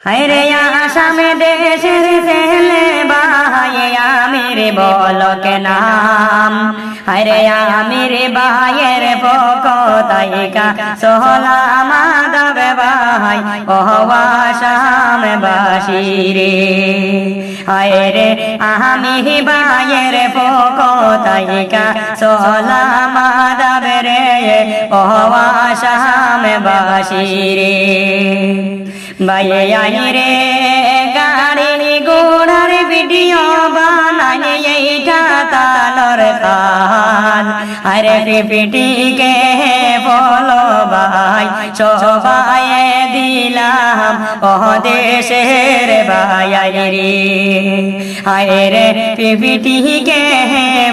হায়রে আসামে দেশের ছেলে ভাই আমির বলক নাম। হায়রে আমির ভাইয়ের পক্ষ তাইকা সোহলাম দাবে ভাই ও আসাম বাসিরে। হায়রে আমি ভাইয়ের পক্ষ তাইকা সোহলাম দাবে রে ও আসাম বাসিরে। ভাই আইরে গাড়ি ঘোড়ার ভিডিও বানাই এইটা তালর খান। আরে পিপিটিকে বলো ভাই সবাই দিলাম ও দেশের ভাই আইরে। আইরে পিপিটিকে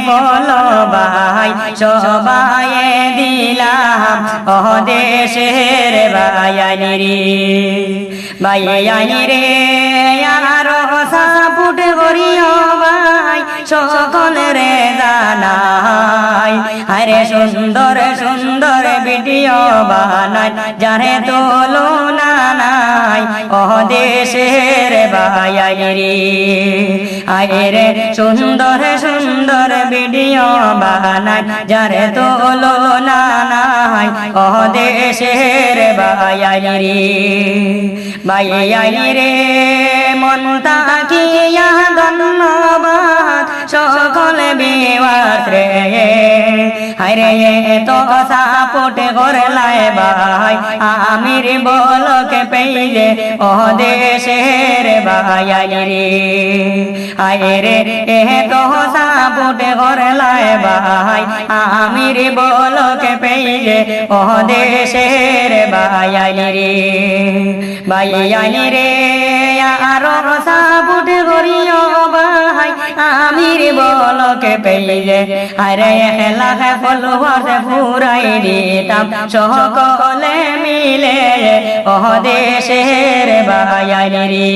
বলো ভাই সবাই দিলাম ও দেশের ভাই আইরে। ভাই আইরে আরো সাপুট করিও ভাই সকলের জানাই। আরে সুন্দর সুন্দর ভিডিও বানাই যারে তুলনা নাই ও দেশের ভাই আইরে। আইরে সুন্দর সুন্দর ভিডিও বানাই যারে তুলনা নাই ও দেশের ভাই আইরে। ভাই আইরে মন তাকিয়া ধন্যবাদ সকল বিবাদ রে। হায়রে তো সাপোর্ট করলাই ভাই আমির বলকে পেয়ে ও দেশের ভাই আইরে। আইরে তো সাপোর্ট করলাই ভাই আমির বলকে পেয়ে ও দেশের ভাই আইরে। ভাই আইরে আরো সাপোর্ট করিও ভাই আমির বলকে পেয়ে। আরে লাখে ফলোয়ার পুরাই দিতাম সকলে মিলে ও দেশের ভাই আইরে।